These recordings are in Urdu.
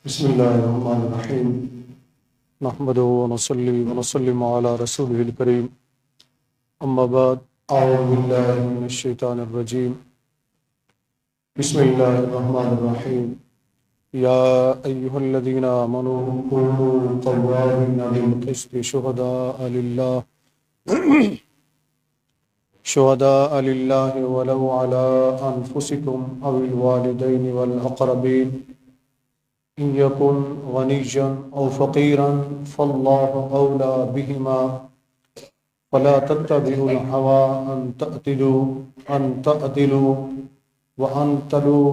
بسم الله الرحمن الرحيم نحمده ونصلي ونسلم على رسوله الكريم أما بعد أعوذ بالله من الشيطان الرجيم بسم الله الرحمن الرحيم يا أيها الذين آمنوا كونوا قوامين بالقسط شهداء لله ولو على أنفسكم أو الوالدين والأقربين إن يكن غنيا أو فقيرا فالله أولى بهما فلا تتبعوا الهوى أن تعدلوا وأن تلوا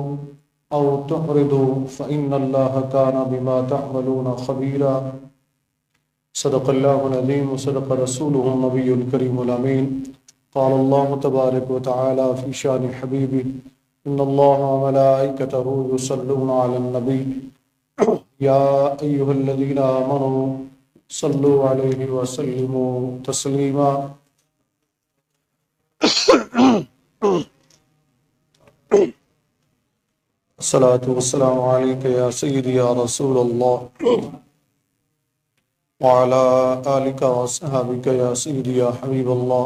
أو تعرضوا فإن الله كان بما تعملون خبيرا صدق الله العظيم وصدق رسوله النبي الكريم الأمين قال الله تبارك وتعالى في شأن حبيبه إن الله وملائكته يصلون على النبي يا أيها الذين آمنوا صلوا عليه وسلموا تسليما الصلاة والسلام عليك يا سيدي يا رسول الله وعلى آلك وأصحابك يا سيدي يا حبيب الله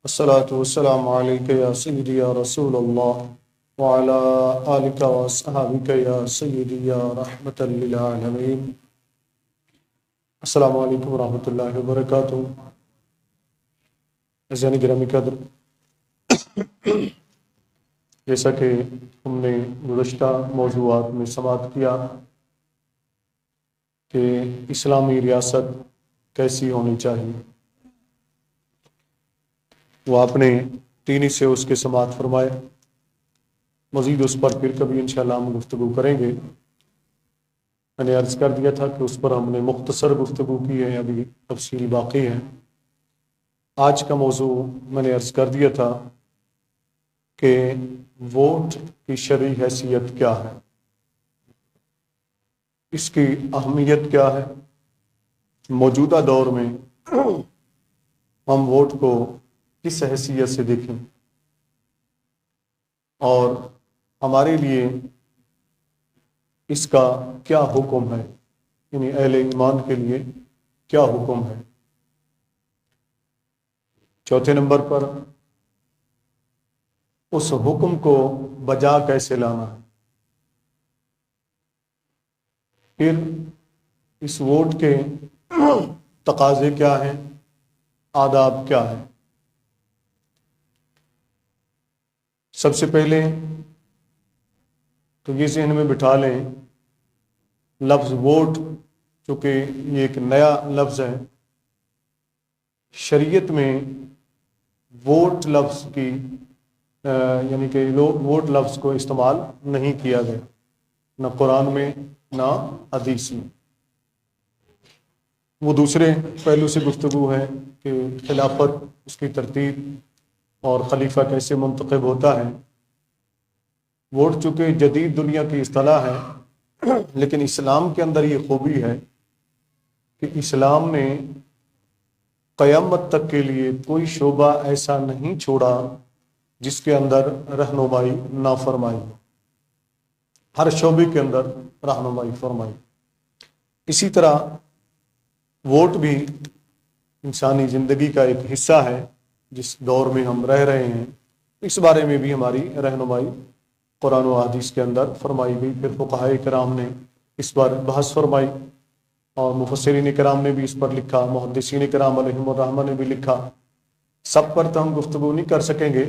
الصلاة والسلام عليك يا سيدي يا رسول الله وعلى آلك وأصحابك يا سيدي يا رحمة للعالمين السلام علیکم ورحمۃ اللہ وبرکاتہ۔ عزیزان گرامی قدر، جیسا کہ ہم نے گزشتہ موضوعات میں سماعت کیا کہ اسلامی ریاست کیسی ہونی چاہیے، وہ آپ نے تینی سے اس کے سماعت فرمائے، مزید اس پر پھر کبھی انشاءاللہ ہم گفتگو کریں گے۔ میں نے عرض کر دیا تھا کہ اس پر ہم نے مختصر گفتگو کی ہے، ابھی تفصیل باقی ہے۔ آج کا موضوع میں نے عرض کر دیا تھا کہ ووٹ کی شرعی حیثیت کیا ہے، اس کی اہمیت کیا ہے، موجودہ دور میں ہم ووٹ کو کس حیثیت سے دیکھیں اور ہمارے لیے اس کا کیا حکم ہے، یعنی اہل ایمان کے لیے کیا حکم ہے۔ چوتھے نمبر پر اس حکم کو بجا کیسے لانا ہے، پھر اس ووٹ کے تقاضے کیا ہیں، آداب کیا ہیں۔ سب سے پہلے تو یہ ذہن میں بٹھا لیں، لفظ ووٹ چونکہ یہ ایک نیا لفظ ہے، شریعت میں ووٹ لفظ کی یعنی کہ ووٹ لفظ کو استعمال نہیں کیا گیا، نہ قرآن میں نہ حدیث میں۔ وہ دوسرے پہلو سے گفتگو ہے کہ خلافت، اس کی ترتیب اور خلیفہ کیسے منتخب ہوتا ہے۔ ووٹ چونکہ جدید دنیا کی اصطلاح ہے، لیکن اسلام کے اندر یہ خوبی ہے کہ اسلام نے قیامت تک کے لیے کوئی شعبہ ایسا نہیں چھوڑا جس کے اندر رہنمائی نہ فرمائی ہو، ہر شعبے کے اندر رہنمائی فرمائی۔ اسی طرح ووٹ بھی انسانی زندگی کا ایک حصہ ہے، جس دور میں ہم رہ رہے ہیں اس بارے میں بھی ہماری رہنمائی قرآن و حدیث کے اندر فرمائی گئی۔ پھر فقہائے کرام نے اس پر بحث فرمائی اور مفسرین کرام نے بھی اس پر لکھا، محدثین کرام علیہم الرحمہ نے بھی لکھا۔ سب پر تو ہم گفتگو نہیں کر سکیں گے،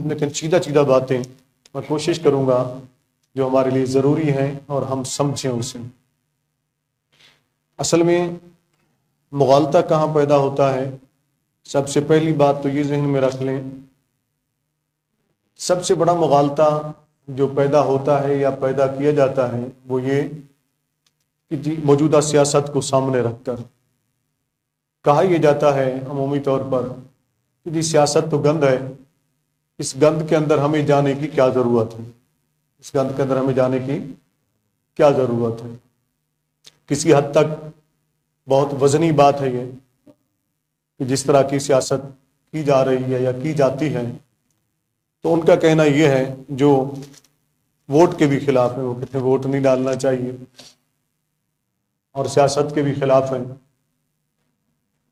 لیکن سیدھا باتیں میں کوشش کروں گا جو ہمارے لیے ضروری ہیں اور ہم سمجھیں اسے۔ اصل میں مغالطہ کہاں پیدا ہوتا ہے؟ سب سے پہلی بات تو یہ ذہن میں رکھ لیں، سب سے بڑا مغالطہ جو پیدا ہوتا ہے یا پیدا کیا جاتا ہے وہ یہ کہ موجودہ سیاست کو سامنے رکھ کر کہا یہ جاتا ہے عمومی طور پر کہ سیاست تو گند ہے، اس گند کے اندر ہمیں جانے کی کیا ضرورت ہے، اس گند کے اندر ہمیں جانے کی کیا ضرورت ہے۔ کسی حد تک بہت وزنی بات ہے یہ کہ جس طرح کی سیاست کی جا رہی ہے یا کی جاتی ہے، تو ان کا کہنا یہ ہے جو ووٹ کے بھی خلاف ہیں، وہ کہتے ہیں ووٹ نہیں ڈالنا چاہیے، اور سیاست کے بھی خلاف ہیں۔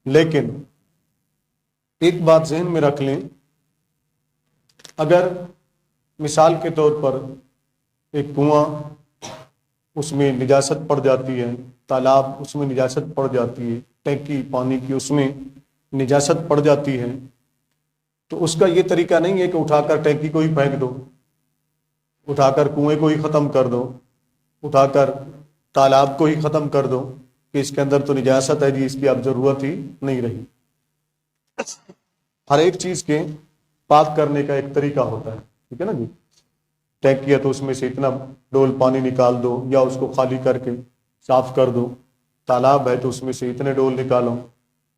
لیکن ایک بات ذہن میں رکھ لیں، اگر مثال کے طور پر ایک کنواں، اس میں نجاست پڑ جاتی ہے، تالاب اس میں نجاست پڑ جاتی ہے، ٹینکی پانی کی اس میں نجاست پڑ جاتی ہے، تو اس کا یہ طریقہ نہیں ہے کہ اٹھا کر ٹینکی کو ہی پھینک دو، اٹھا کر کنویں کو ہی ختم کر دو، اٹھا کر تالاب کو ہی ختم کر دو کہ اس کے اندر تو نجاست ہے جی، اس کی اب ضرورت ہی نہیں رہی۔ ہر ایک چیز کے پاک کرنے کا ایک طریقہ ہوتا ہے، ٹھیک ہے نا جی؟ ٹینکی ہے تو اس میں سے اتنا ڈول پانی نکال دو یا اس کو خالی کر کے صاف کر دو، تالاب ہے تو اس میں سے اتنے ڈول نکالو،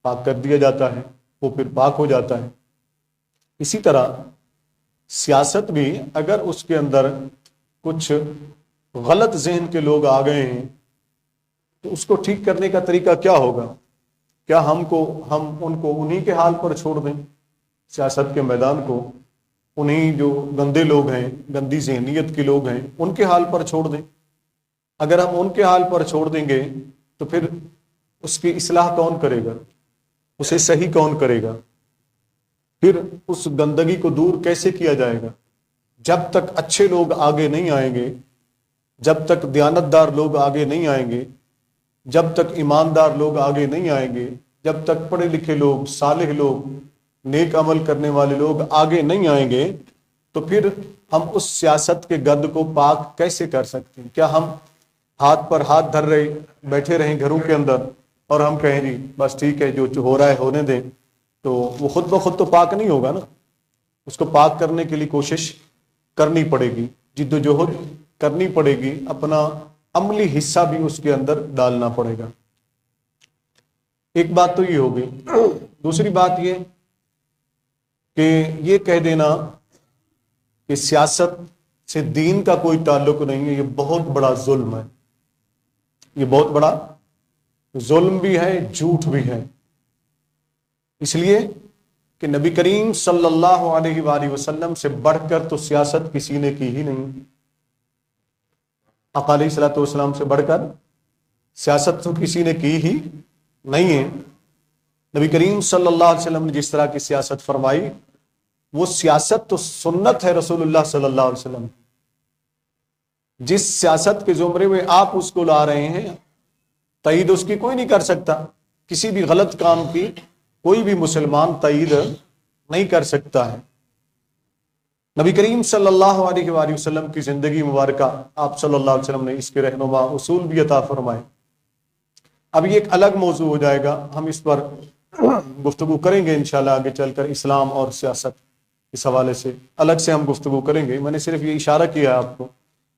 پاک کر دیا جاتا ہے، وہ پھر پاک ہو جاتا ہے۔ اسی طرح سیاست بھی اگر اس کے اندر کچھ غلط ذہن کے لوگ آ گئے ہیں تو اس کو ٹھیک کرنے کا طریقہ کیا ہوگا؟ کیا ہم ان کو انہی کے حال پر چھوڑ دیں؟ سیاست کے میدان کو انہی جو گندے لوگ ہیں، گندی ذہنیت کے لوگ ہیں، ان کے حال پر چھوڑ دیں؟ اگر ہم ان کے حال پر چھوڑ دیں گے تو پھر اس کی اصلاح کون کرے گا؟ اسے صحیح کون کرے گا؟ پھر اس گندگی کو دور کیسے کیا جائے گا؟ جب تک اچھے لوگ آگے نہیں آئیں گے، جب تک دیانتدار لوگ آگے نہیں آئیں گے، جب تک ایماندار لوگ آگے نہیں آئیں گے، جب تک پڑھے لکھے لوگ، صالح لوگ، نیک عمل کرنے والے لوگ آگے نہیں آئیں گے، تو پھر ہم اس سیاست کے گند کو پاک کیسے کر سکتے ہیں؟ کیا ہم ہاتھ پر ہاتھ دھر رہے بیٹھے رہیں گھروں کے اندر اور ہم کہیں جی بس ٹھیک ہے جو ہو رہا ہے ہونے دیں؟ تو وہ خود بخود تو پاک نہیں ہوگا نا، اس کو پاک کرنے کے لیے کوشش کرنی پڑے گی، جد و جہد کرنی پڑے گی، اپنا عملی حصہ بھی اس کے اندر ڈالنا پڑے گا۔ ایک بات تو یہ ہوگی۔ دوسری بات یہ کہ یہ کہہ دینا کہ سیاست سے دین کا کوئی تعلق نہیں ہے، یہ بہت بڑا ظلم ہے، یہ بہت بڑا ظلم بھی ہے، جھوٹ بھی ہے۔ اس لیے کہ نبی کریم صلی اللہ علیہ وآلہ وسلم سے بڑھ کر تو سیاست کسی نے کی ہی نہیں، آقا علیہ الصلوۃ والسلام سے بڑھ کر سیاست تو کسی نے کی ہی نہیں ہے۔ نبی کریم صلی اللہ علیہ وسلم نے جس طرح کی سیاست فرمائی، وہ سیاست تو سنت ہے رسول اللہ صلی اللہ علیہ وسلم۔ جس سیاست کے زمرے میں آپ اس کو لا رہے ہیں، تائید اس کی کوئی نہیں کر سکتا، کسی بھی غلط کام کی کوئی بھی مسلمان تائید نہیں کر سکتا ہے۔ نبی کریم صلی اللہ علیہ وآلہ وسلم کی زندگی مبارکہ، آپ صلی اللہ علیہ وسلم نے اس کے رہنما اصول بھی عطا فرمائے۔ اب یہ ایک الگ موضوع ہو جائے گا، ہم اس پر گفتگو کریں گے انشاءاللہ آگے چل کر، اسلام اور سیاست اس حوالے سے الگ سے ہم گفتگو کریں گے۔ میں نے صرف یہ اشارہ کیا ہے آپ کو۔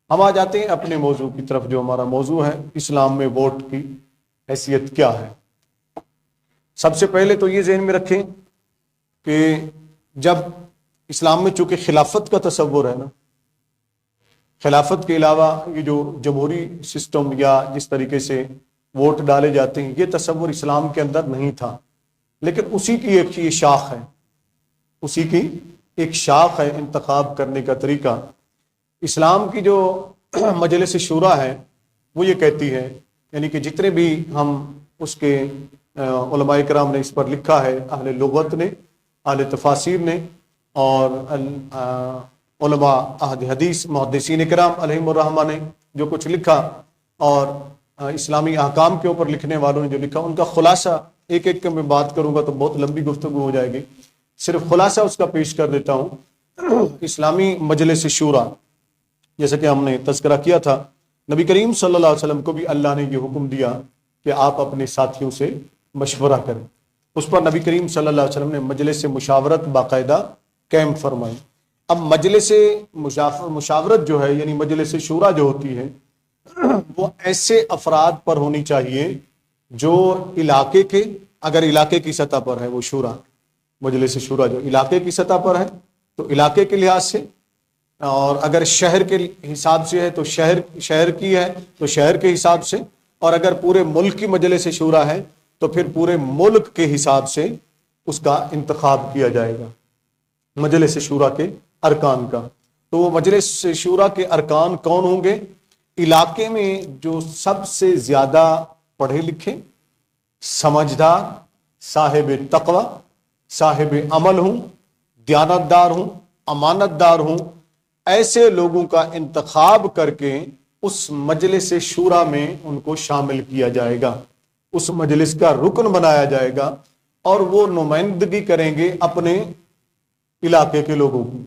ہم آ جاتے ہیں اپنے موضوع کی طرف، جو ہمارا موضوع ہے اسلام میں ووٹ کی حیثیت کیا ہے۔ سب سے پہلے تو یہ ذہن میں رکھیں کہ جب اسلام میں چونکہ خلافت کا تصور ہے نا، خلافت کے علاوہ یہ جو جمہوری سسٹم یا جس طریقے سے ووٹ ڈالے جاتے ہیں، یہ تصور اسلام کے اندر نہیں تھا، لیکن اسی کی ایک یہ شاخ ہے، اسی کی ایک شاخ ہے انتخاب کرنے کا طریقہ۔ اسلام کی جو مجلس شورا ہے وہ یہ کہتی ہے، یعنی کہ جتنے بھی ہم اس کے علماء کرام نے اس پر لکھا ہے، اہل لغت نے، اہل تفاسیر نے، اور علماء اہل حدیث محدثین کرام علیہم الرحمہ نے جو کچھ لکھا، اور اسلامی احکام کے اوپر لکھنے والوں نے جو لکھا، ان کا خلاصہ ایک ایک میں بات کروں گا تو بہت لمبی گفتگو ہو جائے گی، صرف خلاصہ اس کا پیش کر دیتا ہوں۔ اسلامی مجلس شورا، جیسے کہ ہم نے تذکرہ کیا تھا، نبی کریم صلی اللہ علیہ وسلم کو بھی اللہ نے یہ حکم دیا کہ آپ اپنے ساتھیوں سے مشورہ کریں۔ اس پر نبی کریم صلی اللہ علیہ وسلم نے مجلس مشاورت باقاعدہ قائم فرمائی۔ اب مجلس مشاورت جو ہے، یعنی مجلس شورا جو ہوتی ہے، وہ ایسے افراد پر ہونی چاہیے جو علاقے کے، اگر علاقے کی سطح پر ہے وہ شورا، مجلس شورا جو علاقے کی سطح پر ہے تو علاقے کے لحاظ سے، اور اگر شہر کے حساب سے ہے تو شہر کی ہے تو شہر کے حساب سے، اور اگر پورے ملک کی مجلس شورا ہے تو پھر پورے ملک کے حساب سے اس کا انتخاب کیا جائے گا، مجلس شورا کے ارکان کا۔ تو وہ مجلس شورا کے ارکان کون ہوں گے؟ علاقے میں جو سب سے زیادہ پڑھے لکھے، سمجھدار، صاحب تقوی، صاحب عمل ہوں، دیانتدار ہوں، امانت دار ہوں، ایسے لوگوں کا انتخاب کر کے اس مجلس شورا میں ان کو شامل کیا جائے گا، اس مجلس کا رکن بنایا جائے گا، اور وہ نمائندگی کریں گے اپنے علاقے کے لوگوں کی،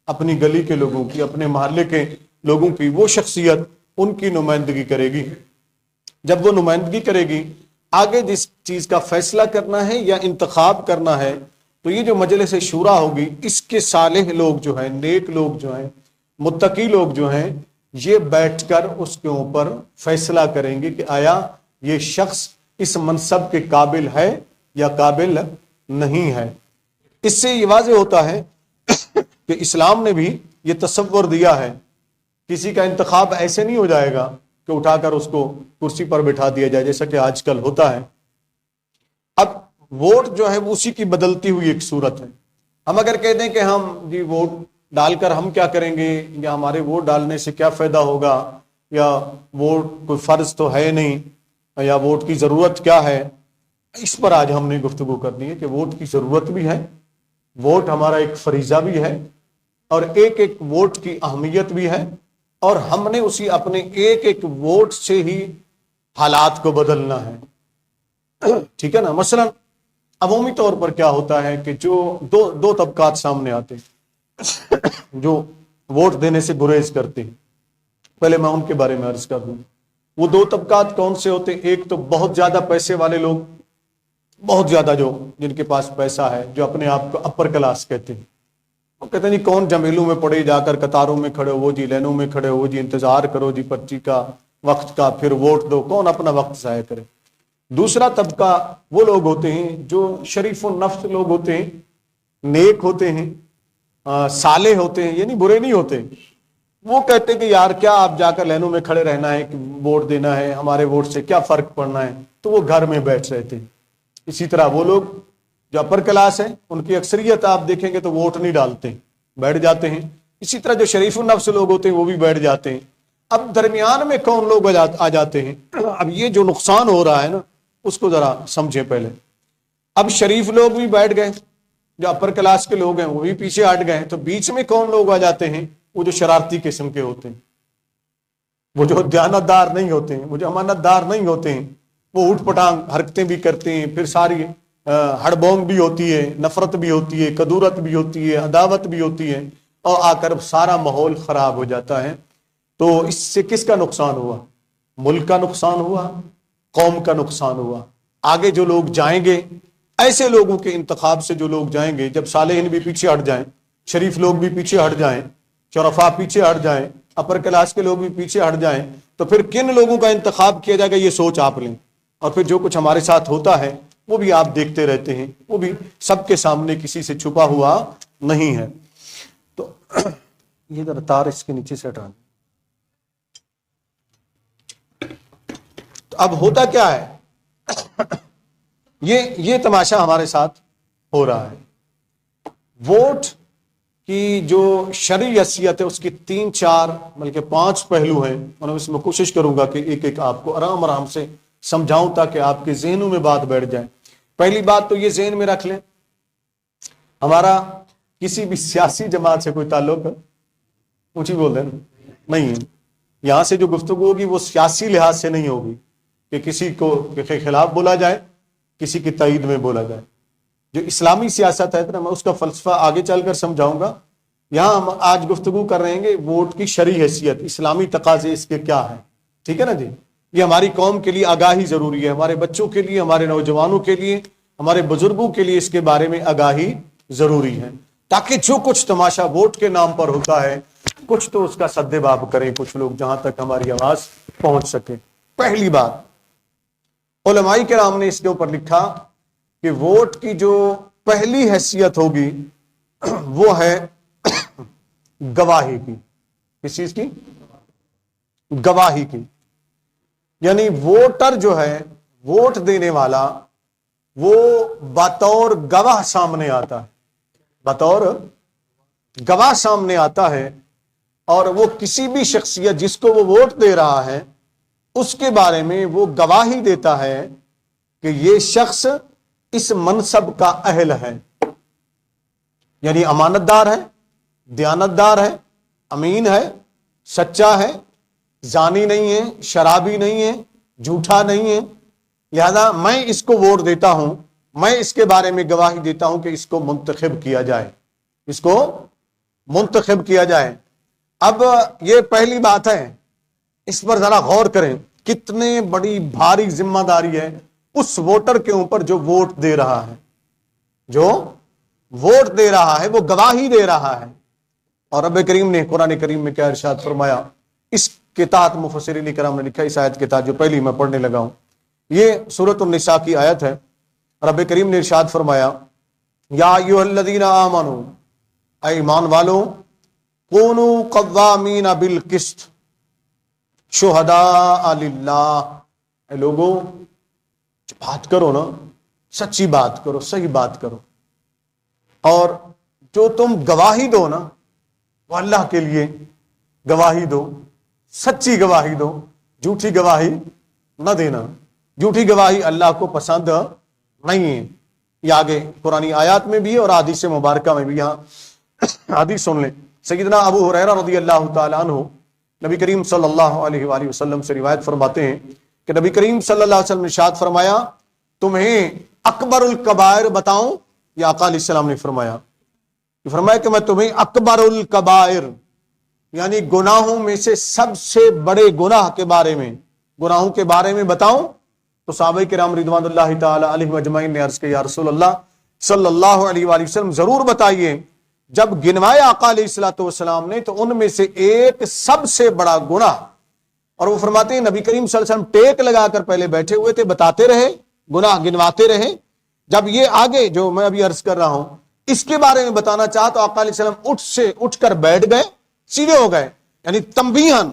اپنی گلی کے لوگوں کی، اپنے محلے کے لوگوں کی۔ وہ شخصیت ان کی نمائندگی کرے گی۔ جب وہ نمائندگی کرے گی، آگے جس چیز کا فیصلہ کرنا ہے یا انتخاب کرنا ہے، تو یہ جو مجلس شورا ہوگی، اس کے صالح لوگ جو ہیں، نیک لوگ جو ہیں، متقی لوگ جو ہیں، یہ بیٹھ کر اس کے اوپر فیصلہ کریں گے کہ آیا یہ شخص اس منصب کے قابل ہے یا قابل نہیں ہے۔ اس سے یہ واضح ہوتا ہے کہ اسلام نے بھی یہ تصور دیا ہے، کسی کا انتخاب ایسے نہیں ہو جائے گا کہ اٹھا کر اس کو کرسی پر بٹھا دیا جائے جیسا کہ آج کل ہوتا ہے۔ اب ووٹ جو ہے وہ اسی کی بدلتی ہوئی ایک صورت ہے۔ ہم اگر کہہ دیں کہ ہم جی ووٹ ڈال کر ہم کیا کریں گے، یا ہمارے ووٹ ڈالنے سے کیا فائدہ ہوگا، یا ووٹ کوئی فرض تو ہے نہیں، یا ووٹ کی ضرورت کیا ہے، اس پر آج ہم نے گفتگو کرنی ہے کہ ووٹ کی ضرورت بھی ہے، ووٹ ہمارا ایک فریضہ بھی ہے، اور ایک ایک ووٹ کی اہمیت بھی ہے، اور ہم نے اسی اپنے ایک ایک ووٹ سے ہی حالات کو بدلنا ہے۔ ٹھیک ہے نا؟ مثلا عمومی طور پر کیا ہوتا ہے کہ جو دو طبقات سامنے آتے ہیں جو ووٹ دینے سے گریز کرتے ہیں، پہلے میں ان کے بارے میں عرض کر دوں۔ وہ دو طبقات کون سے ہوتے ہیں؟ ایک تو بہت زیادہ پیسے والے لوگ، بہت زیادہ جن کے پاس پیسہ ہے، جو اپنے آپ کو اپر کلاس کہتے ہیں۔ وہ کہتے ہیں جی کون جمیلوں میں پڑے جا کر قطاروں میں کھڑے ہو جی، لینوں میں کھڑے ہو جی، انتظار کرو جی پرچی کا، وقت کا، پھر ووٹ دو، کون اپنا وقت ضائع کرے۔ دوسرا طبقہ وہ لوگ ہوتے ہیں جو شریف النفس لوگ ہوتے ہیں، نیک ہوتے ہیں، صالح ہوتے ہیں، یعنی برے نہیں ہوتے۔ وہ کہتے ہیں کہ یار کیا آپ جا کر لینوں میں کھڑے رہنا ہے کہ ووٹ دینا ہے، ہمارے ووٹ سے کیا فرق پڑنا ہے، تو وہ گھر میں بیٹھ رہتے ہیں۔ اسی طرح وہ لوگ جو اپر کلاس ہیں، ان کی اکثریت آپ دیکھیں گے تو ووٹ نہیں ڈالتے، بیٹھ جاتے ہیں۔ اسی طرح جو شریف النفس لوگ ہوتے ہیں وہ بھی بیٹھ جاتے ہیں۔ اب درمیان میں کون لوگ آ جاتے ہیں؟ اب یہ جو نقصان ہو رہا ہے نا، اس کو ذرا سمجھیں پہلے۔ اب شریف لوگ بھی بیٹھ گئے، جو اپر کلاس کے لوگ ہیں وہ بھی پیچھے ہٹ گئے، تو بیچ میں کون لوگ آ جاتے ہیں؟ وہ جو شرارتی قسم کے ہوتے ہیں، وہ جو دیانتدار نہیں ہوتے ہیں، وہ جو امانت دار نہیں ہوتے ہیں، وہ اٹھ پٹانگ حرکتیں بھی کرتے ہیں، پھر ساری ہڑبونگ بھی ہوتی ہے، نفرت بھی ہوتی ہے، کدورت بھی ہوتی ہے، عداوت بھی ہوتی ہے، اور آ کر سارا ماحول خراب ہو جاتا ہے۔ تو اس سے کس کا نقصان ہوا؟ ملک کا نقصان ہوا، قوم کا نقصان ہوا۔ آگے جو لوگ جائیں گے، ایسے لوگوں کے انتخاب سے جو لوگ جائیں گے، جب صالحین بھی پیچھے ہٹ جائیں، شریف لوگ بھی پیچھے ہٹ جائیں، شرفا پیچھے ہٹ جائیں، اپر کلاس کے لوگ بھی پیچھے ہٹ جائیں، تو پھر کن لوگوں کا انتخاب کیا جائے گا، یہ سوچ آپ لیں۔ اور پھر جو کچھ ہمارے ساتھ ہوتا ہے وہ بھی آپ دیکھتے رہتے ہیں، وہ بھی سب کے سامنے کسی سے چھپا ہوا نہیں ہے۔ تو یہ ذرا تار اس کے نیچے سے ہٹانا۔ تو اب ہوتا کیا ہے، یہ تماشا ہمارے ساتھ ہو رہا ہے۔ ووٹ کی جو شرعی حیثیت ہے اس کی 3-4 بلکہ 5 پہلو ہیں، اور اس میں کوشش کروں گا کہ ایک ایک آپ کو آرام آرام سے سمجھاؤں تاکہ آپ کے ذہنوں میں بات بیٹھ جائے۔ پہلی بات تو یہ ذہن میں رکھ لیں، ہمارا کسی بھی سیاسی جماعت سے کوئی تعلق اونچی بول دیں نہیں ہے۔ یہاں سے جو گفتگو ہوگی وہ سیاسی لحاظ سے نہیں ہوگی کہ کسی کو کے خلاف بولا جائے، کسی کی تائید میں بولا جائے۔ جو اسلامی سیاست ہے نا، میں اس کا فلسفہ آگے چل کر سمجھاؤں گا۔ یہاں ہم آج گفتگو کر رہے ہیں کہ ووٹ کی شرعی حیثیت، اسلامی تقاضے اس کے کیا ہیں، ٹھیک ہے نا جی۔ یہ ہماری قوم کے لیے آگاہی ضروری ہے، ہمارے بچوں کے لیے، ہمارے نوجوانوں کے لیے، ہمارے بزرگوں کے لیے اس کے بارے میں آگاہی ضروری ہے، تاکہ جو کچھ تماشا ووٹ کے نام پر ہوتا ہے، کچھ تو اس کا سدباب کریں کچھ لوگ، جہاں تک ہماری آواز پہنچ سکے۔ پہلی بات، علماء کرام نے اس کے اوپر لکھا کہ ووٹ کی جو پہلی حیثیت ہوگی وہ ہے گواہی کی۔ کس چیز کی؟ گواہی کی۔ یعنی ووٹر جو ہے، ووٹ دینے والا، وہ بطور گواہ سامنے آتا ہے، بطور گواہ سامنے آتا ہے اور وہ کسی بھی شخصیت جس کو وہ ووٹ دے رہا ہے اس کے بارے میں وہ گواہی دیتا ہے کہ یہ شخص اس منصب کا اہل ہے، یعنی امانت دار ہے، دیانت دار ہے، امین ہے، سچا ہے، زانی نہیں ہے، شرابی نہیں ہے، جھوٹا نہیں ہے، لہذا میں اس کو ووٹ دیتا ہوں، میں اس کے بارے میں گواہی دیتا ہوں کہ اس کو منتخب کیا جائے، اس کو منتخب کیا جائے۔ اب یہ پہلی بات ہے، اس پر ذرا غور کریں، کتنے بڑی بھاری ذمہ داری ہے اس ووٹر کے اوپر جو ووٹ دے رہا ہے، جو ووٹ دے رہا ہے، وہ گواہی دے رہا ہے۔ اور رب کریم نے قرآن کریم میں کیا ارشاد فرمایا، اس کے تحت مفسرین کرام نے لکھا، اس آیت کے تحت جو پہلی میں پڑھنے لگا ہوں، یہ سورۃ النساء کی آیت ہے۔ رب کریم نے ارشاد فرمایا، یا ایھا الذین آمنوا، اے ایمان والو، کونوا قوامین بالقسط شہداء للہ، اے لوگوں بات کرو نا، سچی بات کرو، صحیح بات کرو، اور جو تم گواہی دو نا وہ اللہ کے لیے گواہی دو، سچی گواہی دو، جھوٹی گواہی نہ دینا، جھوٹی گواہی اللہ کو پسند نہیں ہے۔ یہ آگے قرآنی آیات میں بھی اور حدیث مبارکہ میں بھی، یہاں حدیث سن لیں، سیدنا ابو ہریرہ رضی اللہ تعالیٰ عنہ نبی کریم صلی اللہ علیہ وآلہ وسلم سے روایت فرماتے ہیں کہ نبی کریم صلی اللہ علیہ وسلم نے ارشاد فرمایا، تمہیں اکبر الکبائر بتاؤں؟ یا آقا علیہ السلام نے فرمایا کہ میں تمہیں اکبر الکبائر یعنی گناہوں میں سے سب سے بڑے گناہ کے بارے میں، گناہوں کے بارے میں بتاؤں؟ تو صحابہ کرام رضوان اللہ تعالی علیہم اجمعین نے عرض کیا، یا رسول اللہ صلی اللہ علیہ وآلہ وسلم ضرور بتائیے۔ جب گنوائے آقا علیہ الصلوۃ والسلام نے تو ان میں سے ایک سب سے بڑا گناہ، اور وہ فرماتے ہیں نبی کریم صلی اللہ علیہ وسلم ٹیک لگا کر پہلے بیٹھے ہوئے تھے، بتاتے رہے، گناہ گنواتے رہے، جب یہ آگے جو میں ابھی عرض کر رہا ہوں اس کے بارے میں بتانا چاہا تو آقا علیہ السلام اٹھ کر بیٹھ گئے، سیدھے ہو گئے، یعنی تنبیہن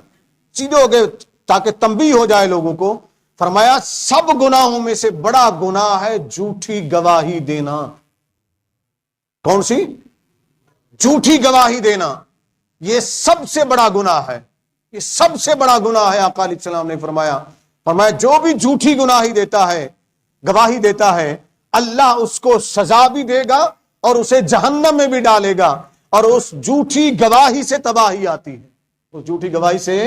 سیدھے ہو گئے تاکہ تنبیہ ہو جائے لوگوں کو۔ فرمایا سب گناہوں میں سے بڑا گناہ ہے جھوٹی گواہی دینا۔ کون سی؟ جھوٹی گواہی دینا، یہ سب سے بڑا گناہ ہے، یہ سب سے بڑا گناہ ہے۔ آقا علیہ السلام نے فرمایا جو بھی جھوٹی گواہی دیتا ہے، گواہی دیتا ہے، اللہ اس کو سزا بھی دے گا اور اسے جہنم میں بھی ڈالے گا، اور اس جھوٹی گواہی سے تباہی آتی ہے، اس جھوٹی گواہی سے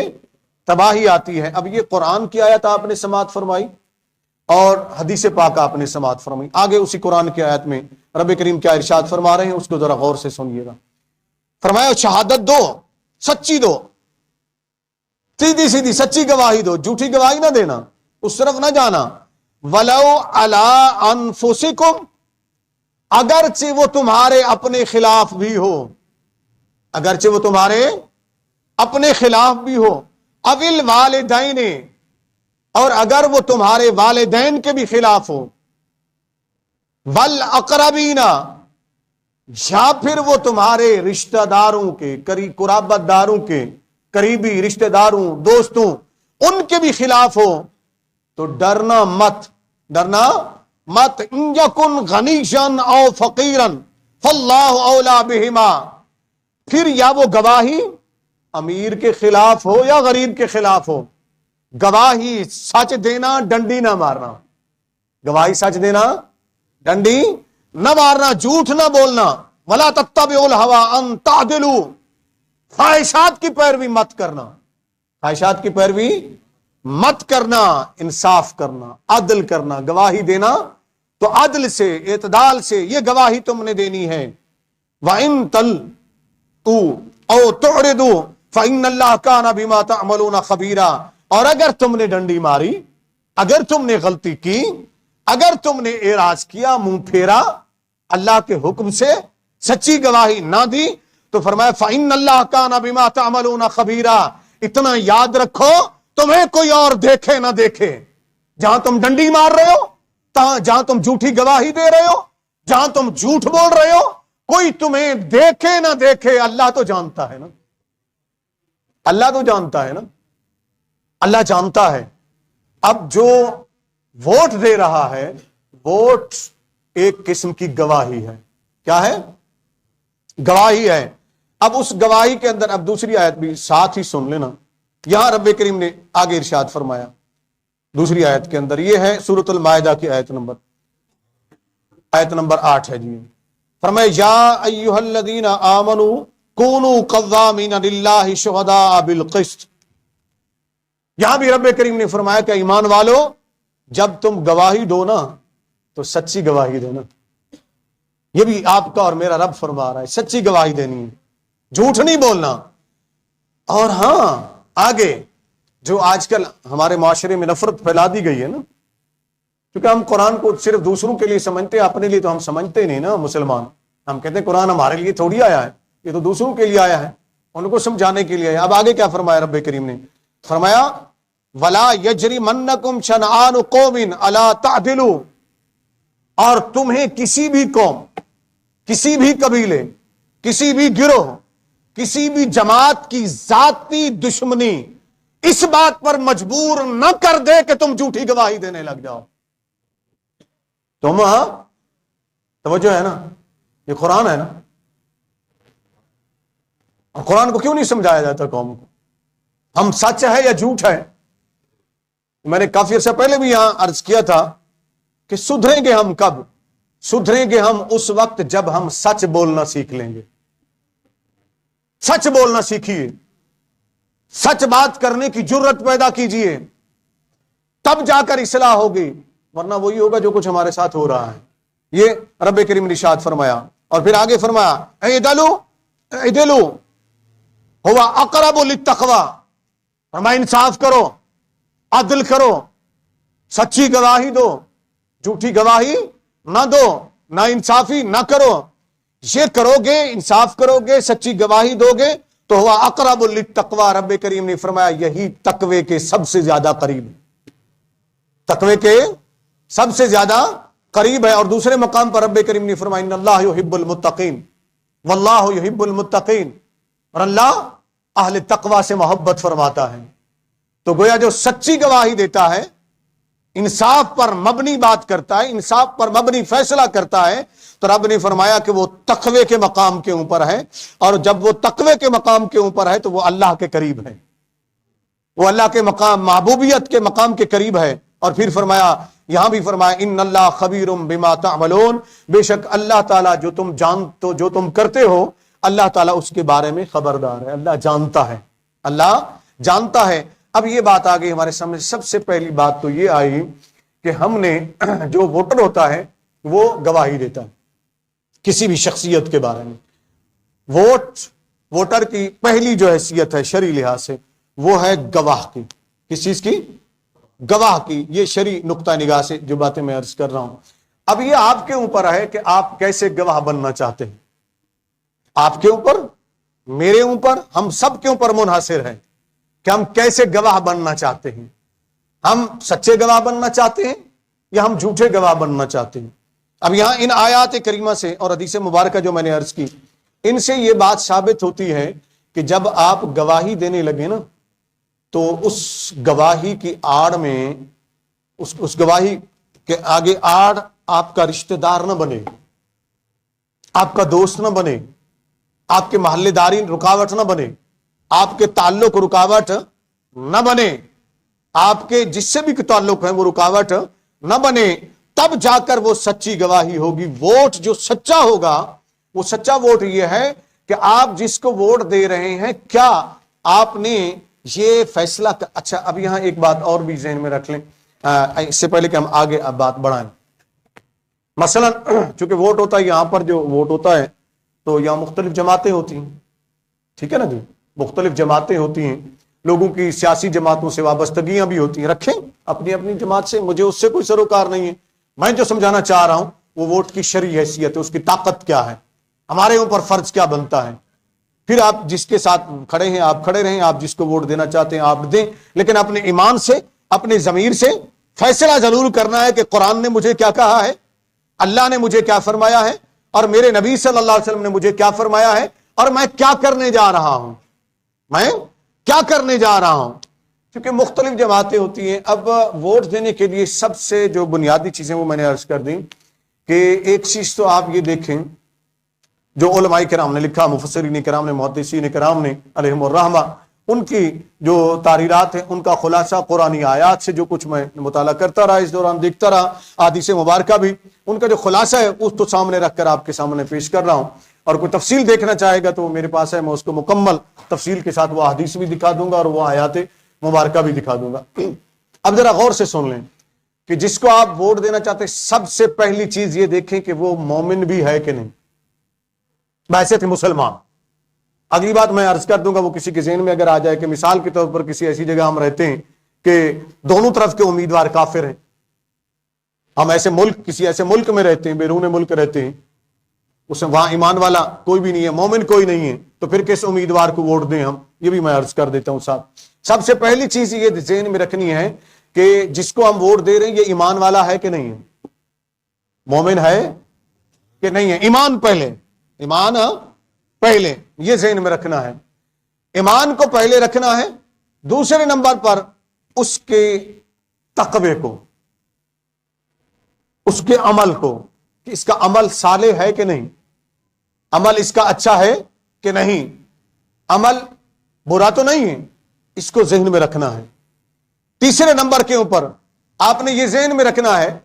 تباہی آتی ہے۔ اب یہ قرآن کی آیت آپ نے سماعت فرمائی اور حدیث پاک آپ نے سماعت فرمائی، آگے اسی قرآن کی آیت میں رب کریم کیا ارشاد فرما رہے ہیں اس کو ذرا غور سے سنیے گا۔ فرمایا شہادت دو، سچی دو، سیدھی سیدھی سچی گواہی دو، جھوٹی گواہی نہ دینا، اس طرف نہ جانا۔ وَلَوْ عَلَىٰ أَنفُسِكُمْ، اگرچہ وہ تمہارے اپنے خلاف بھی ہو، اگرچہ وہ تمہارے اپنے خلاف بھی ہو، اَوِ الْوَالِدَيْنِ، اور اگر وہ تمہارے والدین کے بھی خلاف ہو، وَالْأَقْرَبِينَ، یا پھر وہ تمہارے رشتہ داروں کے، قرابت داروں کے، قریبی رشتہ داروں، دوستوں، ان کے بھی خلاف ہو، تو ڈرنا مت، ڈرنا مت۔ ان یکن غنیًا او فقیرا فاللہ اولیٰ بہما، پھر یا وہ گواہی امیر کے خلاف ہو یا غریب کے خلاف ہو، گواہی سچ دینا، ڈنڈی نہ مارنا، گواہی سچ دینا، ڈنڈی نہ مارنا، جھوٹ نہ بولنا۔ ولا تتبعوا الہوی ان تعدلوا، خواہشات کی پیروی مت کرنا، خواہشات کی پیروی مت کرنا، انصاف کرنا، عدل کرنا، گواہی دینا تو عدل سے، اعتدال سے یہ گواہی تم نے دینی ہے۔ وَإِن تَلْتُوا أَوْ تُعْرِضُوا فَإِنَّ اللَّهَ كَانَ بِمَا تَعْمَلُونَ خَبِيرًا، اور اگر تم نے ڈنڈی ماری، اگر تم نے غلطی کی، اگر تم نے اعراض کیا، منہ پھیرا اللہ کے حکم سے، سچی گواہی نہ دی، تو فرمایا فَإِنَّ اللَّهَ كَانَ بِمَا تَعْمَلُونَ خَبِيرًا، اتنا یاد رکھو تمہیں کوئی اور دیکھے نہ دیکھے، جہاں تم ڈنڈی مار رہے ہو، جہاں تم جھوٹی گواہی دے رہے ہو، جہاں تم جھوٹ بول رہے ہو، کوئی تمہیں دیکھے نہ دیکھے، اللہ تو جانتا ہے نا، اللہ تو جانتا ہے نا، اللہ جانتا ہے۔ اب جو ووٹ دے رہا ہے، ووٹ ایک قسم کی گواہی ہے، کیا ہے؟ گواہی ہے۔ اب اس گواہی کے اندر اب دوسری آیت بھی ساتھ ہی سن لینا. یہاں رب کریم نے آگے ارشاد فرمایا دوسری آیت کے اندر، یہ ہے سورۃ المائدہ کی آیت نمبر 8 ہے جی. فرمایا یا ایھا الذین آمنوا کونوا قوامین للہ شہداء بالقسط. یہاں بھی رب کریم نے فرمایا کہ ایمان والو جب تم گواہی دو نا تو سچی گواہی دینا. یہ بھی آپ کا اور میرا رب فرما رہا ہے، سچی گواہی دینی ہے، جھوٹ نہیں بولنا. اور ہاں آگے جو آج کل ہمارے معاشرے میں نفرت پھیلا دی گئی ہے نا، کیونکہ ہم قرآن کو صرف دوسروں کے لیے سمجھتے ہیں، اپنے لیے تو ہم سمجھتے نہیں نا. مسلمان ہم کہتے ہیں قرآن ہمارے لیے تھوڑی آیا ہے، یہ تو دوسروں کے لیے آیا ہے، ان کو سمجھانے کے لیے آیا. اب آگے کیا فرمایا رب کریم نے؟ فرمایا وَلَا يَجْرِمَنَّكُمْ شَنْآنُ قَوْمٍ أَلَا تَعْدِلُوا، اور تمہیں کسی بھی قوم، کسی بھی قبیلے، کسی بھی گروہ، کسی بھی جماعت کی ذاتی دشمنی اس بات پر مجبور نہ کر دے کہ تم جھوٹی گواہی دینے لگ جاؤ. تم توجہ ہے نا، یہ قرآن ہے نا. اور قرآن کو کیوں نہیں سمجھایا جاتا قوم کو؟ ہم سچ ہے یا جھوٹ ہے؟ میں نے کافی عرصہ پہلے بھی یہاں عرض کیا تھا کہ سدھریں گے ہم کب؟ سدھریں گے ہم اس وقت جب ہم سچ بولنا سیکھ لیں گے. سچ بولنا سیکھیے، سچ بات کرنے کی جرت پیدا کیجیے، تب جا کر اصلاح ہوگی، ورنہ وہی ہوگا جو کچھ ہمارے ساتھ ہو رہا ہے. یہ رب کریم نے ارشاد فرمایا. اور پھر آگے فرمایا اعدلوا هو اقرب للتقوی، فرمایا انصاف کرو، عدل کرو، سچی گواہی دو، جھوٹی گواہی نہ دو، نہ انصافی نہ کرو. یہ کرو گے، انصاف کرو گے، سچی گواہی دو گے تو ہوا اقرب للتقوی. رب کریم نے فرمایا یہی تقوی کے سب سے زیادہ قریب ہے، تقوی کے سب سے زیادہ قریب ہے. اور دوسرے مقام پر رب کریم نے فرمایا ان اللہ یحب المتقین واللہ یحب المتقین، اور اللہ اہل تقوی سے محبت فرماتا ہے. تو گویا جو سچی گواہی دیتا ہے، انصاف پر مبنی بات کرتا ہے، انصاف پر مبنی فیصلہ کرتا ہے، تو رب نے فرمایا کہ وہ تقوی کے مقام کے اوپر ہے. اور جب وہ تقوی کے مقام کے اوپر ہے تو وہ اللہ کے قریب ہے، وہ اللہ کے مقام، محبوبیت کے مقام کے قریب ہے. اور پھر فرمایا، یہاں بھی فرمایا ان اللہ خبیر بما تعملون، بے شک اللہ تعالیٰ جو تم کرتے ہو، اللہ تعالیٰ اس کے بارے میں خبردار ہے. اللہ جانتا ہے، اللہ جانتا ہے. اب یہ بات آ گئی ہمارے سامنے. سب سے پہلی بات تو یہ آئی کہ ہم نے جو ووٹر ہوتا ہے وہ گواہی دیتا ہے کسی بھی شخصیت کے بارے میں. ووٹر کی پہلی جو حیثیت ہے شرعی لحاظ سے وہ ہے گواہ کی. کس چیز کی؟ گواہ کی. یہ شرعی نقطہ نگاہ سے جو باتیں میں عرض کر رہا ہوں. اب یہ آپ کے اوپر ہے کہ آپ کیسے گواہ بننا چاہتے ہیں. آپ کے اوپر، میرے اوپر، ہم سب کے اوپر منحصر ہے کہ ہم کیسے گواہ بننا چاہتے ہیں. ہم سچے گواہ بننا چاہتے ہیں یا ہم جھوٹے گواہ بننا چاہتے ہیں. اب یہاں ان آیات کریمہ سے اور حدیث مبارکہ جو میں نے عرض کی، ان سے یہ بات ثابت ہوتی ہے کہ جب آپ گواہی دینے لگے نا تو اس گواہی کی آڑ میں، اس گواہی کے آگے آڑ آپ کا رشتہ دار نہ بنے، آپ کا دوست نہ بنے، آپ کے محلے داری رکاوٹ نہ بنے، آپ کے تعلق رکاوٹ نہ بنے، آپ کے جس سے بھی تعلق ہے وہ رکاوٹ نہ بنے. تب جا کر وہ سچی گواہی ہوگی. ووٹ جو سچا ہوگا، وہ سچا ووٹ یہ ہے کہ آپ جس کو ووٹ دے رہے ہیں کیا آپ نے یہ فیصلہ اچھا اب یہاں ایک بات اور بھی ذہن میں رکھ لیں اس سے پہلے کہ ہم آگے اب بات بڑھائیں. مثلا چونکہ ووٹ ہوتا ہے، یہاں پر جو ووٹ ہوتا ہے تو یہاں مختلف جماعتیں ہوتی ہیں، ٹھیک ہے نا جی، مختلف جماعتیں ہوتی ہیں، لوگوں کی سیاسی جماعتوں سے وابستگیاں بھی ہوتی ہیں. رکھیں اپنی اپنی جماعت سے، مجھے اس سے کوئی سروکار نہیں ہے. میں جو سمجھانا چاہ رہا ہوں وہ ووٹ کی شرعی حیثیت ہے، اس کی طاقت کیا ہے، ہمارے اوپر فرض کیا بنتا ہے. پھر آپ جس کے ساتھ کھڑے ہیں آپ کھڑے رہیں، آپ جس کو ووٹ دینا چاہتے ہیں آپ دیں، لیکن اپنے ایمان سے، اپنے ضمیر سے فیصلہ ضرور کرنا ہے کہ قرآن نے مجھے کیا کہا ہے، اللہ نے مجھے کیا فرمایا ہے، اور میرے نبی صلی اللہ علیہ وسلم نے مجھے کیا فرمایا ہے، اور میں کیا کرنے جا رہا ہوں، میں کیا کرنے جا رہا ہوں. کیونکہ مختلف جماعتیں ہوتی ہیں. اب ووٹ دینے کے لیے سب سے جو بنیادی چیزیں وہ میں نے عرض کر دی کہ ایک چیز تو آپ یہ دیکھیں، جو علماء کرام نے لکھا، مفسرین کرام نے، محدثین کرام نے علیہم الرحمہ، ان کی جو تحریرات ہیں ان کا خلاصہ قرآنی آیات سے جو کچھ میں مطالعہ کرتا رہا، اس دوران دیکھتا رہا، احادیث مبارکہ بھی، ان کا جو خلاصہ ہے اس کو سامنے رکھ کر آپ کے سامنے پیش کر رہا ہوں۔ اور کوئی تفصیل دیکھنا چاہے گا تو وہ میرے پاس ہے، میں اس کو مکمل تفصیل کے ساتھ وہ احادیث بھی دکھا دوں گا اور وہ آیات مبارکہ بھی دکھا دوں گا۔ اب ذرا غور سے سن لیں کہ جس کو آپ ووٹ دینا چاہتے ہیں، سب سے پہلی چیز یہ دیکھیں کہ وہ مومن بھی ہے کہ نہیں، بحیثیت مسلمان۔ اگلی بات میں عرض کر دوں گا، وہ کسی کے ذہن میں اگر آ جائے کہ مثال کے طور پر کسی ایسی جگہ ہم رہتے ہیں کہ دونوں طرف کے امیدوار کافر ہیں، ہم ایسے ملک، کسی ایسے ملک میں رہتے ہیں، بیرون ملک رہتے ہیں، اس میں وہاں ایمان والا کوئی بھی نہیں ہے، مومن کوئی نہیں ہے، تو پھر کس امیدوار کو ووٹ دیں ہم؟ یہ بھی میں عرض کر دیتا ہوں صاحب۔ سب سے پہلی چیز یہ ذہن میں رکھنی ہے کہ جس کو ہم ووٹ دے رہے ہیں یہ ایمان والا ہے کہ نہیں ہے، مومن ہے کہ نہیں ہے۔ ایمان پہلے، ایمان پہلے، یہ ذہن میں رکھنا ہے، ایمان کو پہلے رکھنا ہے۔ دوسرے نمبر پر اس کے تقوی کو، اس کے عمل کو، کہ اس کا عمل صالح ہے کہ نہیں، عمل اس کا اچھا ہے کہ نہیں، عمل برا تو نہیں ہے، اس کو ذہن میں رکھنا ہے۔ تیسرے نمبر کے اوپر آپ نے یہ ذہن میں رکھنا ہے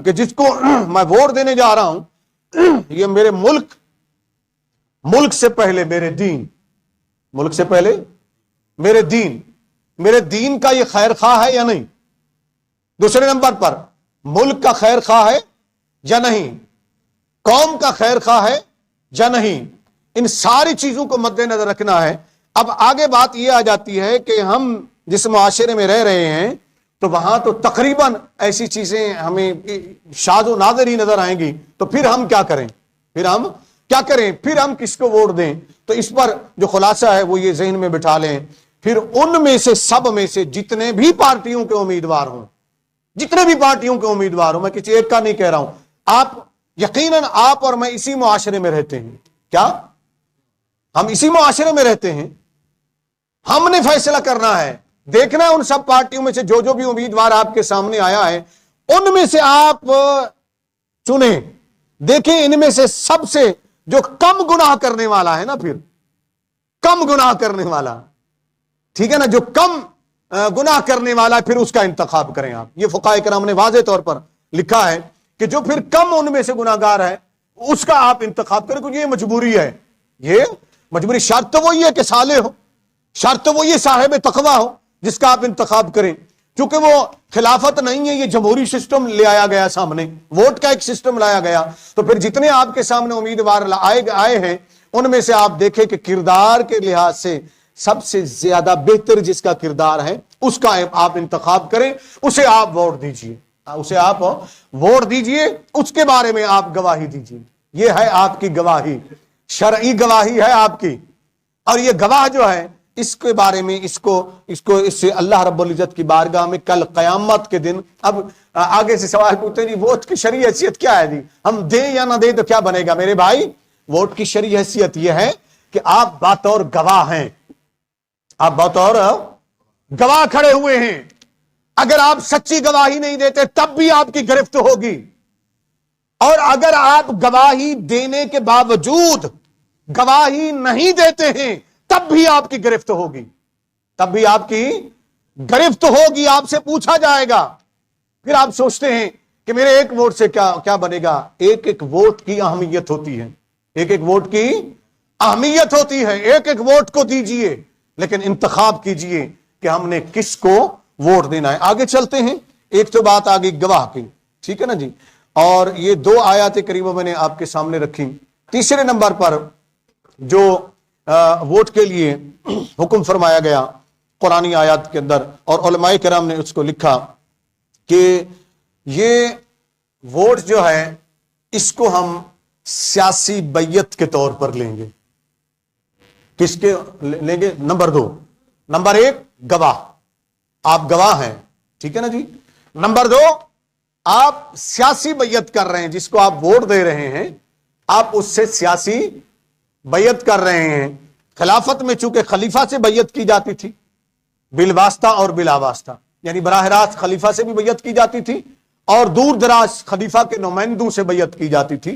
کہ جس کو میں ووٹ دینے جا رہا ہوں یہ میرے ملک سے پہلے میرے دین، ملک سے پہلے میرے دین کا یہ خیر خواہ ہے یا نہیں، دوسرے نمبر پر ملک کا خیر خواہ ہے یا نہیں، قوم کا خیر خواہ ہے یا نہیں، ان ساری چیزوں کو مد نظر رکھنا ہے۔ اب آگے بات یہ آ جاتی ہے کہ ہم جس معاشرے میں رہ رہے ہیں تو وہاں تو تقریباً ایسی چیزیں ہمیں شاذ و نادر ہی نظر آئیں گی، تو پھر ہم کیا کریں، پھر ہم کس کو ووٹ دیں؟ تو اس پر جو خلاصہ ہے وہ یہ ذہن میں بٹھا لیں، پھر ان میں سے سب میں سے جتنے بھی پارٹیوں کے امیدوار ہوں، میں کسی ایک کا نہیں کہہ رہا ہوں، آپ یقیناً آپ اور میں اسی معاشرے میں رہتے ہیں، کیا ہم اسی معاشرے میں رہتے ہیں؟ ہم نے فیصلہ کرنا ہے، دیکھنا ہے ان سب پارٹیوں میں سے جو بھی امیدوار آپ کے سامنے آیا ہے ان میں سے آپ چنیں، دیکھیں ان میں سے سب سے جو کم گناہ کرنے والا ہے نا، پھر کم گناہ کرنے والا، ٹھیک ہے نا، جو کم گناہ کرنے والا ہے پھر اس کا انتخاب کریں آپ۔ یہ فقہاء کرام نے واضح طور پر لکھا ہے کہ جو پھر کم ان میں سے گناہگار ہے اس کا آپ انتخاب کریں، کیونکہ یہ مجبوری ہے، یہ مجبوری، شرط تو وہی ہے کہ صالح ہو، شرط تو وہی صاحب تقویٰ ہو جس کا آپ انتخاب کریں۔ چونکہ وہ خلافت نہیں ہے، یہ جمہوری سسٹم لے آیا گیا سامنے، ووٹ کا ایک سسٹم لایا گیا، تو پھر جتنے آپ کے سامنے امیدوار آئے ہیں ان میں سے آپ دیکھیں کہ کردار کے لحاظ سے سب سے زیادہ بہتر جس کا کردار ہے اس کا آپ انتخاب کریں، اسے آپ ووٹ دیجئے، اس کے بارے میں آپ گواہی دیجئے۔ یہ ہے آپ کی گواہی، شرعی گواہی ہے آپ کی، اور یہ گواہ جو ہے اس کے بارے میں اس سے اللہ رب العزت کی بارگاہ میں کل قیامت کے دن، اب آگے سے سوال پوچھتے جی ووٹ کی شرعی حیثیت کیا ہے جی، ہم دیں یا نہ دیں تو کیا بنے گا؟ میرے بھائی، ووٹ کی شرعی حیثیت یہ ہے کہ آپ بطور گواہ ہیں، آپ بطور گواہ کھڑے ہوئے ہیں، اگر آپ سچی گواہی نہیں دیتے تب بھی آپ کی گرفت ہوگی، اور اگر آپ گواہی دینے کے باوجود گواہی نہیں دیتے ہیں تب بھی آپ کی گرفت ہوگی، آپ سے پوچھا جائے گا۔ پھر آپ سوچتے ہیں کہ میرے ایک ووٹ سے کیا بنے گا؟ ایک ووٹ کی اہمیت ہوتی ہے، ایک ووٹ کی اہمیت ہوتی ہے، ایک ووٹ کو دیجئے، لیکن انتخاب کیجئے کہ ہم نے کس کو ووٹ دینا ہے۔ آگے چلتے ہیں، ایک تو بات آگئی گواہ کی، ٹھیک ہے نا جی، اور یہ 2 آیات کریمہ میں نے آپ کے سامنے رکھی۔ تیسرے نمبر پر جو ووٹ کے لیے حکم فرمایا گیا قرآنی آیات کے اندر، اور علماء کرام نے اس کو لکھا کہ یہ ووٹ جو ہے اس کو ہم سیاسی بیعت کے طور پر لیں گے۔ کس کے لیں گے؟ نمبر 2، نمبر 1 گواہ، آپ گواہ ہیں، ٹھیک ہے نا جی۔ نمبر 2 آپ سیاسی بیعت کر رہے ہیں، جس کو آپ ووٹ دے رہے ہیں آپ اس سے سیاسی بیعت کر رہے ہیں۔ خلافت میں چونکہ خلیفہ سے بیعت کی جاتی تھی، بالواسطہ اور بلا واسطہ، یعنی براہ راست خلیفہ سے بھی بیعت کی جاتی تھی اور دور دراز خلیفہ کے نمائندوں سے بیعت کی جاتی تھی،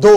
2,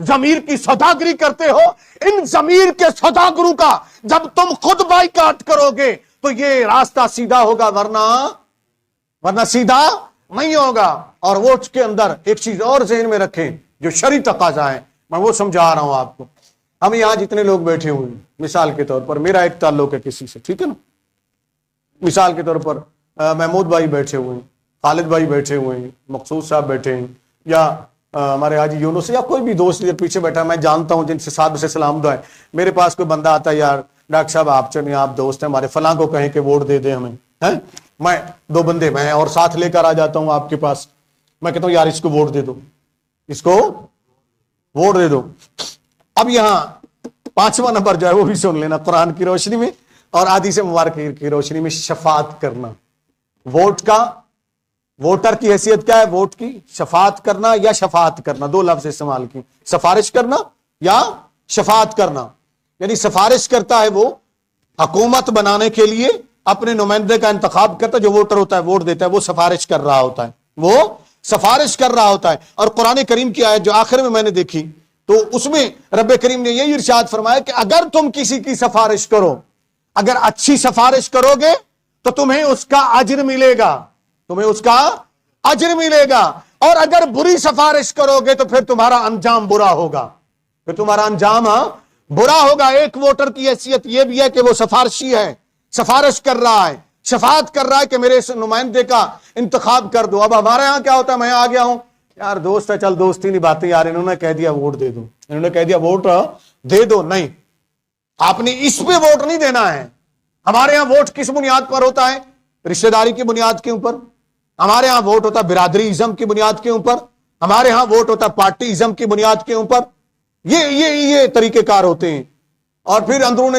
ضمیر کی سوداگری کرتے ہو، ان ضمیر کے سوداگروں کا جب تم خود بائیکاٹ کرو گے تو یہ راستہ سیدھا ہوگا، ورنہ سیدھا نہیں ہوگا۔ اور ووٹ کے اندر ایک چیز اور ذہن میں رکھیں جو شرعی تقاضا ہے، میں وہ سمجھا رہا ہوں آپ کو۔ ہم یہاں جتنے لوگ بیٹھے ہوئے ہیں، مثال کے طور پر میرا ایک تعلق ہے کسی سے، ٹھیک ہے نا، مثال کے طور پر محمود بھائی بیٹھے ہوئے ہیں، خالد بھائی بیٹھے ہوئے ہیں، مقصود صاحب بیٹھے ہیں، یا ہمارے حاجی یونس یا کوئی بھی دوست ادھر پیچھے بیٹھا میں جانتا ہوں جن سے صاحب سے سلام دعائیں، میرے پاس کوئی بندہ آتا ہے، یار ڈاکٹر صاحب آپ چلیں، آپ دوست ہیں ہمارے، فلاں کو کہیں کہ ووٹ دے دیں ہمیں، میں دو بندے میں اور ساتھ لے کر آ جاتا ہوں آپ کے پاس، میں کہتا ہوں یار اس کو ووٹ دے دو، اس کو ووٹ دے دو۔ اب یہاں 5واں نمبر جو ہے وہ بھی سن لینا، قرآن کی روشنی میں اور حدیث مبارکہ کی روشنی میں شفاعت کرنا۔ ووٹ کا، ووٹر کی حیثیت کیا ہے؟ ووٹ کی شفاعت کرنا یا شفاعت کرنا، دو لفظ استعمال کی، سفارش کرنا یا شفاعت کرنا۔ یعنی سفارش کرتا ہے وہ حکومت بنانے کے لیے اپنے نمائندے کا انتخاب کرتا ہے، جو ووٹر ہوتا ہے ووٹ دیتا ہے، وہ سفارش کر رہا ہوتا ہے، وہ سفارش کر رہا ہوتا ہے۔ اور قرآن کریم کی آیت جو آخر میں نے دیکھی تو اس میں رب کریم نے یہی ارشاد فرمایا کہ اگر تم کسی کی سفارش کرو، اگر اچھی سفارش کرو گے تو تمہیں اس کا اجر ملے گا، تمہیں اس کا اجر ملے گا، اور اگر بری سفارش کرو گے تو پھر تمہارا انجام برا ہوگا، پھر تمہارا انجام برا ہوگا۔ ایک ووٹر کی حیثیت یہ بھی ہے کہ وہ سفارشی ہے، سفارش کر رہا ہے، شفاعت کر رہا ہے کہ میرے اس نمائندے کا انتخاب کر دو۔ اب ہمارے ہاں کیا ہوتا ہے، میں آ گیا ہوں، یار دوست ہے، چل دوستی نہیں باتیں، یار انہوں نے کہہ دیا ووٹ دے دو، انہوں نے کہہ دیا ووٹ دے دو، نہیں، آپ نے اس پہ ووٹ نہیں دینا ہے۔ ہمارے ہاں ووٹ کس بنیاد پر ہوتا ہے؟ رشتہ داری کی بنیاد کے اوپر۔ ہمارے ہاں ووٹ ہوتا ہے برادری ازم کی بنیاد کے اوپر۔ ہمارے ہاں ووٹ ہوتا ہے پارٹی ازم کی بنیاد کے اوپر۔ یہ طریقہ کار ہوتے ہیں۔ اور پھر اندرون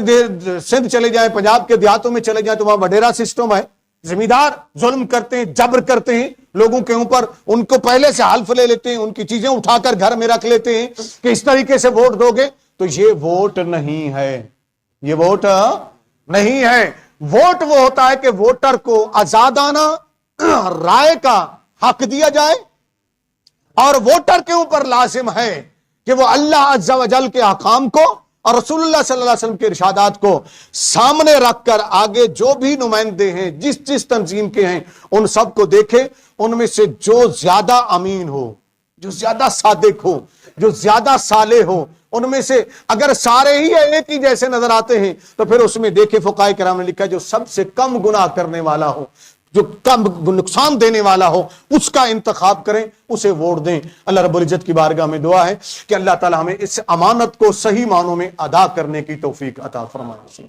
سندھ چلے جائیں، پنجاب کے دیہاتوں میں چلے جائیں تو وہاں وڈیرا سسٹم ہے، زمیندار ظلم کرتے ہیں، جبر کرتے ہیں لوگوں کے اوپر، ان کو پہلے سے حلف لے لیتے ہیں، ان کی چیزیں اٹھا کر گھر میں رکھ لیتے ہیں کہ اس طریقے سے ووٹ دو گے۔ تو یہ ووٹ نہیں ہے، یہ ووٹ نہیں ہے۔ ووٹ وہ ہوتا ہے کہ ووٹر کو آزادانہ رائے کا حق دیا جائے، اور ووٹر کے اوپر لازم ہے کہ وہ اللہ عز و جل کے احکام کو اور رسول اللہ صلی اللہ علیہ وسلم کے ارشادات کو سامنے رکھ کر آگے جو بھی نمائندے ہیں، جس تنظیم کے ہیں، ان سب کو دیکھے، ان میں سے جو زیادہ امین ہو، جو زیادہ صادق ہو، جو زیادہ صالح ہو، ان میں سے اگر سارے ہی ایک ہی جیسے نظر آتے ہیں تو پھر اس میں دیکھے فقہائے کرام نے لکھا ہے جو سب سے کم گناہ کرنے والا ہو، جو کم نقصان دینے والا ہو، اس کا انتخاب کریں، اسے ووٹ دیں۔ اللہ رب العزت کی بارگاہ میں دعا ہے کہ اللہ تعالی ہمیں اس امانت کو صحیح معنوں میں ادا کرنے کی توفیق عطا فرمائے۔